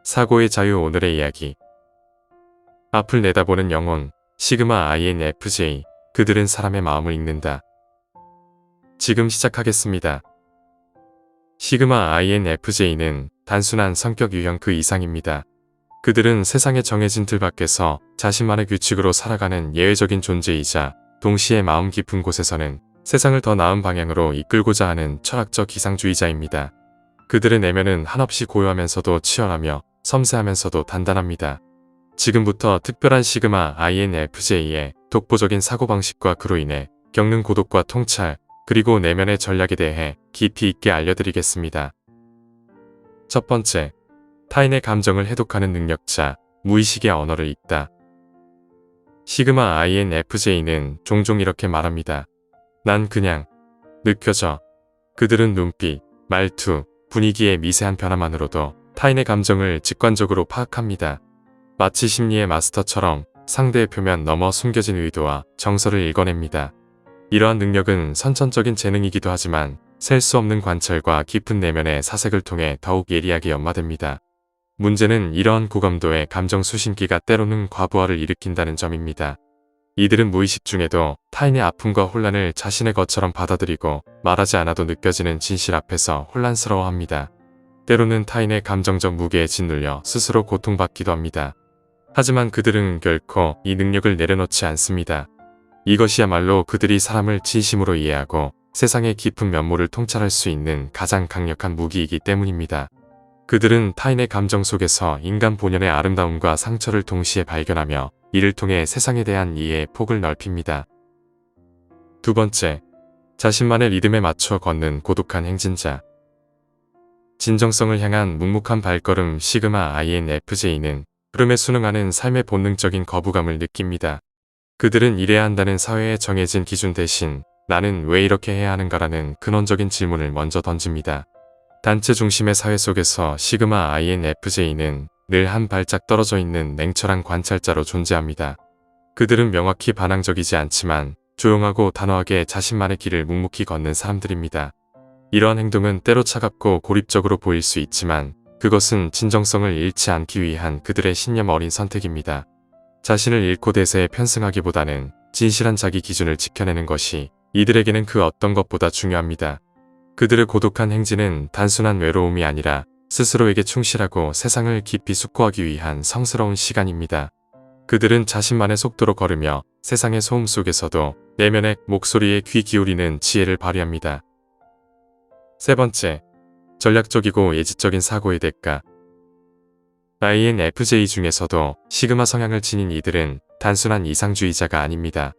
사고의 자유. 오늘의 이야기. 앞을 내다보는 영혼, 시그마 INFJ. 그들은 사람의 마음을 읽는다. 지금 시작하겠습니다. 시그마 INFJ는 단순한 성격 유형 그 이상입니다. 그들은 세상의 정해진 틀 밖에서 자신만의 규칙으로 살아가는 예외적인 존재이자 동시에 마음 깊은 곳에서는 세상을 더 나은 방향으로 이끌고자 하는 철학적 기상주의자입니다. 그들의 내면은 한없이 고요하면서도 치열하며 섬세하면서도 단단합니다. 지금부터 특별한 시그마 INFJ의 독보적인 사고방식과 그로 인해 겪는 고독과 통찰, 그리고 내면의 전략에 대해 깊이 있게 알려드리겠습니다. 첫 번째, 타인의 감정을 해독하는 능력자, 무의식의 언어를 읽다. 시그마 INFJ는 종종 이렇게 말합니다. 난 그냥 느껴져. 그들은 눈빛, 말투, 분위기의 미세한 변화만으로도 타인의 감정을 직관적으로 파악합니다. 마치 심리의 마스터처럼 상대의 표면 넘어 숨겨진 의도와 정서를 읽어냅니다. 이러한 능력은 선천적인 재능이기도 하지만 셀 수 없는 관찰과 깊은 내면의 사색을 통해 더욱 예리하게 연마됩니다. 문제는 이러한 고감도의 감정 수신기가 때로는 과부하를 일으킨다는 점입니다. 이들은 무의식 중에도 타인의 아픔과 혼란을 자신의 것처럼 받아들이고 말하지 않아도 느껴지는 진실 앞에서 혼란스러워합니다. 때로는 타인의 감정적 무게에 짓눌려 스스로 고통받기도 합니다. 하지만 그들은 결코 이 능력을 내려놓지 않습니다. 이것이야말로 그들이 사람을 진심으로 이해하고 세상의 깊은 면모를 통찰할 수 있는 가장 강력한 무기이기 때문입니다. 그들은 타인의 감정 속에서 인간 본연의 아름다움과 상처를 동시에 발견하며 이를 통해 세상에 대한 이해의 폭을 넓힙니다. 두 번째, 자신만의 리듬에 맞춰 걷는 고독한 행진자. 진정성을 향한 묵묵한 발걸음. 시그마 INFJ는 흐름에 순응하는 삶의 본능적인 거부감을 느낍니다. 그들은 이래야 한다는 사회의 정해진 기준 대신 나는 왜 이렇게 해야 하는가라는 근원적인 질문을 먼저 던집니다. 단체 중심의 사회 속에서 시그마 INFJ는 늘 한 발짝 떨어져 있는 냉철한 관찰자로 존재합니다. 그들은 명확히 반항적이지 않지만 조용하고 단호하게 자신만의 길을 묵묵히 걷는 사람들입니다. 이러한 행동은 때로 차갑고 고립적으로 보일 수 있지만 그것은 진정성을 잃지 않기 위한 그들의 신념 어린 선택입니다. 자신을 잃고 대세에 편승하기보다는 진실한 자기 기준을 지켜내는 것이 이들에게는 그 어떤 것보다 중요합니다. 그들의 고독한 행진은 단순한 외로움이 아니라 스스로에게 충실하고 세상을 깊이 숙고하기 위한 성스러운 시간입니다. 그들은 자신만의 속도로 걸으며 세상의 소음 속에서도 내면의 목소리에 귀 기울이는 지혜를 발휘합니다. 세 번째, 전략적이고 예지적인 사고의 대가. INFJ 중에서도 시그마 성향을 지닌 이들은 단순한 이상주의자가 아닙니다.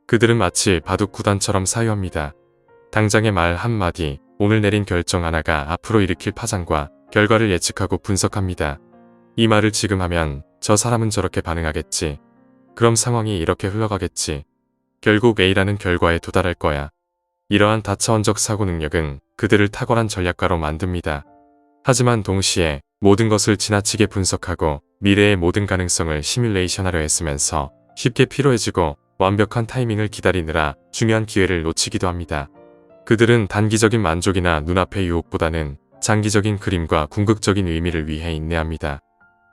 그들은 마치 바둑 구단처럼 사유합니다. 당장의 말 한마디, 오늘 내린 결정 하나가 앞으로 일으킬 파장과 결과를 예측하고 분석합니다. 이 말을 지금 하면 저 사람은 저렇게 반응하겠지. 그럼 상황이 이렇게 흘러가겠지. 결국 A라는 결과에 도달할 거야. 이러한 다차원적 사고 능력은 그들을 탁월한 전략가로 만듭니다. 하지만 동시에 모든 것을 지나치게 분석하고 미래의 모든 가능성을 시뮬레이션하려 애쓰면서 쉽게 피로해지고 완벽한 타이밍을 기다리느라 중요한 기회를 놓치기도 합니다. 그들은 단기적인 만족이나 눈앞의 유혹보다는 장기적인 그림과 궁극적인 의미를 위해 인내합니다.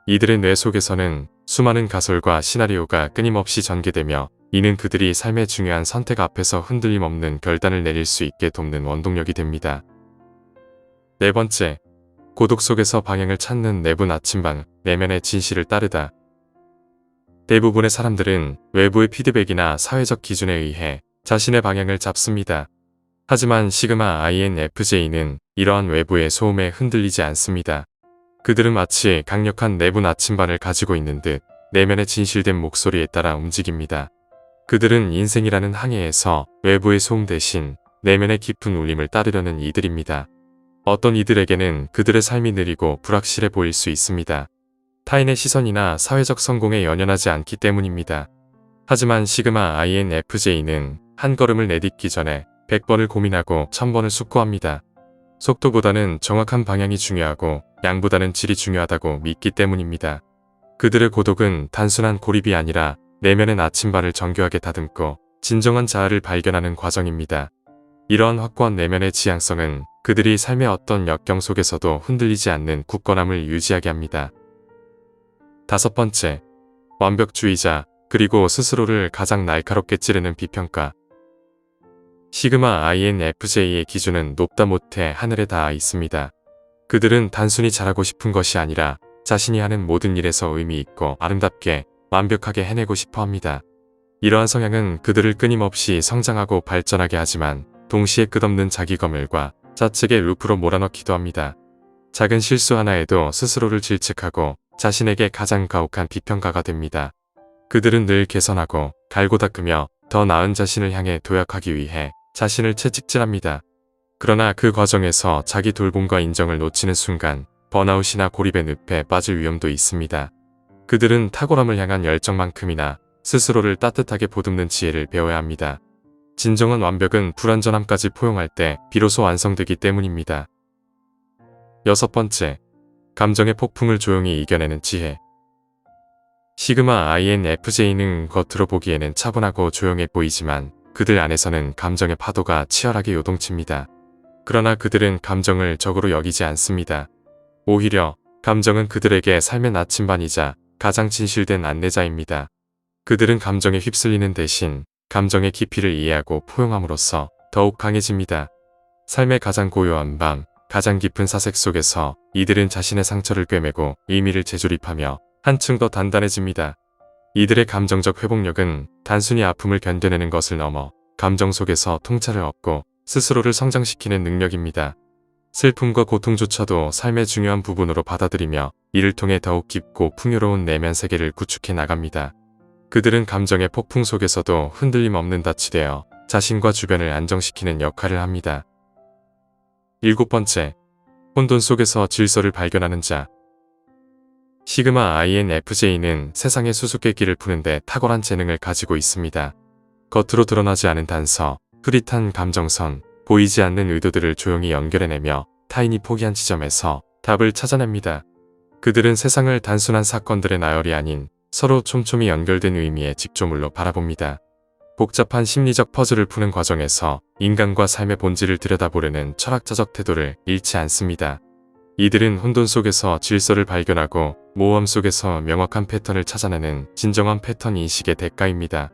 이들의 뇌 속에서는 수많은 가설과 시나리오가 끊임없이 전개되며 이는 그들이 삶의 중요한 선택 앞에서 흔들림 없는 결단을 내릴 수 있게 돕는 원동력이 됩니다. 네 번째, 고독 속에서 방향을 찾는 내부 나침반, 내면의 진실을 따르다. 대부분의 사람들은 외부의 피드백이나 사회적 기준에 의해 자신의 방향을 잡습니다. 하지만 시그마 INFJ는 이러한 외부의 소음에 흔들리지 않습니다. 그들은 마치 강력한 내부 나침반을 가지고 있는 듯 내면의 진실된 목소리에 따라 움직입니다. 그들은 인생이라는 항해에서 외부의 소음 대신 내면의 깊은 울림을 따르려는 이들입니다. 어떤 이들에게는 그들의 삶이 느리고 불확실해 보일 수 있습니다. 타인의 시선이나 사회적 성공에 연연하지 않기 때문입니다. 하지만 시그마 INFJ는 한 걸음을 내딛기 전에 100번을 고민하고 1000번을 숙고합니다. 속도보다는 정확한 방향이 중요하고 양보다는 질이 중요하다고 믿기 때문입니다. 그들의 고독은 단순한 고립이 아니라 내면의 나침반을 정교하게 다듬고 진정한 자아를 발견하는 과정입니다. 이러한 확고한 내면의 지향성은 그들이 삶의 어떤 역경 속에서도 흔들리지 않는 굳건함을 유지하게 합니다. 5번째, 완벽주의자, 그리고 스스로를 가장 날카롭게 찌르는 비평가. 시그마 INFJ의 기준은 높다 못해 하늘에 닿아 있습니다. 그들은 단순히 잘하고 싶은 것이 아니라 자신이 하는 모든 일에서 의미 있고 아름답게 완벽하게 해내고 싶어 합니다. 이러한 성향은 그들을 끊임없이 성장하고 발전하게 하지만 동시에 끝없는 자기 검열과 자책의 루프로 몰아넣기도 합니다. 작은 실수 하나에도 스스로를 질책하고 자신에게 가장 가혹한 비평가가 됩니다. 그들은 늘 개선하고 갈고 닦으며 더 나은 자신을 향해 도약하기 위해 자신을 채찍질합니다. 그러나 그 과정에서 자기 돌봄과 인정을 놓치는 순간 번아웃이나 고립의 늪에 빠질 위험도 있습니다. 그들은 탁월함을 향한 열정만큼이나 스스로를 따뜻하게 보듬는 지혜를 배워야 합니다. 진정한 완벽은 불완전함까지 포용할 때 비로소 완성되기 때문입니다. 6번째, 감정의 폭풍을 조용히 이겨내는 지혜. 시그마 INFJ는 겉으로 보기에는 차분하고 조용해 보이지만 그들 안에서는 감정의 파도가 치열하게 요동칩니다. 그러나 그들은 감정을 적으로 여기지 않습니다. 오히려 감정은 그들에게 삶의 나침반이자 가장 진실된 안내자입니다. 그들은 감정에 휩쓸리는 대신 감정의 깊이를 이해하고 포용함으로써 더욱 강해집니다. 삶의 가장 고요한 밤, 가장 깊은 사색 속에서 이들은 자신의 상처를 꿰매고 의미를 재조립하며 한층 더 단단해집니다. 이들의 감정적 회복력은 단순히 아픔을 견뎌내는 것을 넘어 감정 속에서 통찰을 얻고 스스로를 성장시키는 능력입니다. 슬픔과 고통조차도 삶의 중요한 부분으로 받아들이며 이를 통해 더욱 깊고 풍요로운 내면 세계를 구축해 나갑니다. 그들은 감정의 폭풍 속에서도 흔들림 없는 닻이 되어 자신과 주변을 안정시키는 역할을 합니다. 7번째, 혼돈 속에서 질서를 발견하는 자. 시그마 INFJ는 세상의 수수께끼를 푸는데 탁월한 재능을 가지고 있습니다. 겉으로 드러나지 않은 단서, 흐릿한 감정선, 보이지 않는 의도들을 조용히 연결해내며 타인이 포기한 지점에서 답을 찾아냅니다. 그들은 세상을 단순한 사건들의 나열이 아닌 서로 촘촘히 연결된 의미의 직조물로 바라봅니다. 복잡한 심리적 퍼즐을 푸는 과정에서 인간과 삶의 본질을 들여다보려는 철학자적 태도를 잃지 않습니다. 이들은 혼돈 속에서 질서를 발견하고 모험 속에서 명확한 패턴을 찾아내는 진정한 패턴 인식의 대가입니다.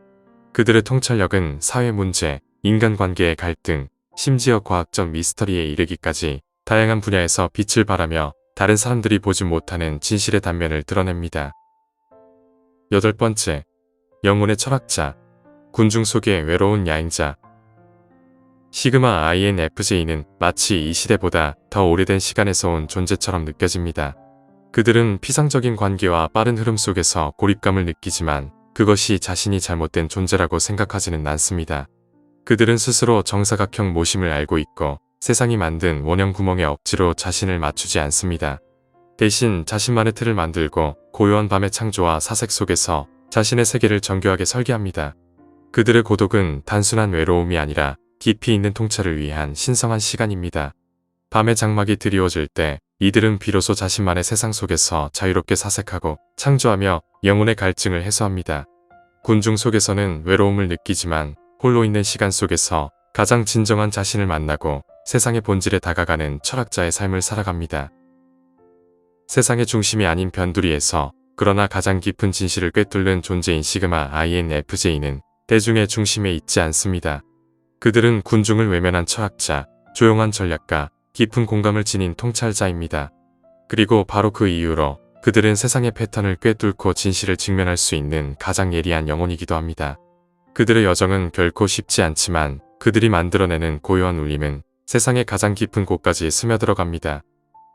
그들의 통찰력은 사회 문제, 인간관계의 갈등, 심지어 과학적 미스터리에 이르기까지 다양한 분야에서 빛을 발하며 다른 사람들이 보지 못하는 진실의 단면을 드러냅니다. 8번째, 영혼의 철학자, 군중 속의 외로운 야행자. 시그마 INFJ는 마치 이 시대보다 더 오래된 시간에서 온 존재처럼 느껴집니다. 그들은 피상적인 관계와 빠른 흐름 속에서 고립감을 느끼지만 그것이 자신이 잘못된 존재라고 생각하지는 않습니다. 그들은 스스로 정사각형 모심을 알고 있고 세상이 만든 원형 구멍에 억지로 자신을 맞추지 않습니다. 대신 자신만의 틀을 만들고 고요한 밤의 창조와 사색 속에서 자신의 세계를 정교하게 설계합니다. 그들의 고독은 단순한 외로움이 아니라 깊이 있는 통찰을 위한 신성한 시간입니다. 밤의 장막이 드리워질 때 이들은 비로소 자신만의 세상 속에서 자유롭게 사색하고 창조하며 영혼의 갈증을 해소합니다. 군중 속에서는 외로움을 느끼지만 홀로 있는 시간 속에서 가장 진정한 자신을 만나고 세상의 본질에 다가가는 철학자의 삶을 살아갑니다. 세상의 중심이 아닌 변두리에서 그러나 가장 깊은 진실을 꿰뚫는 존재인 시그마 INFJ는 대중의 중심에 있지 않습니다. 그들은 군중을 외면한 철학자, 조용한 전략가, 깊은 공감을 지닌 통찰자입니다. 그리고 바로 그 이유로 그들은 세상의 패턴을 꿰뚫고 진실을 직면할 수 있는 가장 예리한 영혼이기도 합니다. 그들의 여정은 결코 쉽지 않지만 그들이 만들어내는 고요한 울림은 세상의 가장 깊은 곳까지 스며들어갑니다.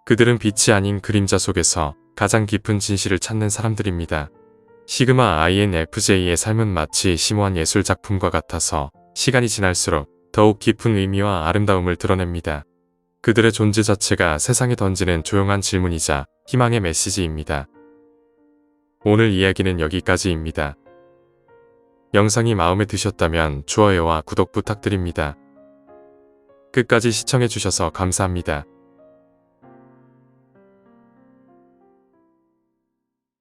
그들은 빛이 아닌 그림자 속에서 가장 깊은 진실을 찾는 사람들입니다. 시그마 INFJ의 삶은 마치 심오한 예술 작품과 같아서 시간이 지날수록 더욱 깊은 의미와 아름다움을 드러냅니다. 그들의 존재 자체가 세상에 던지는 조용한 질문이자 희망의 메시지입니다. 오늘 이야기는 여기까지입니다. 영상이 마음에 드셨다면 좋아요와 구독 부탁드립니다. 끝까지 시청해주셔서 감사합니다.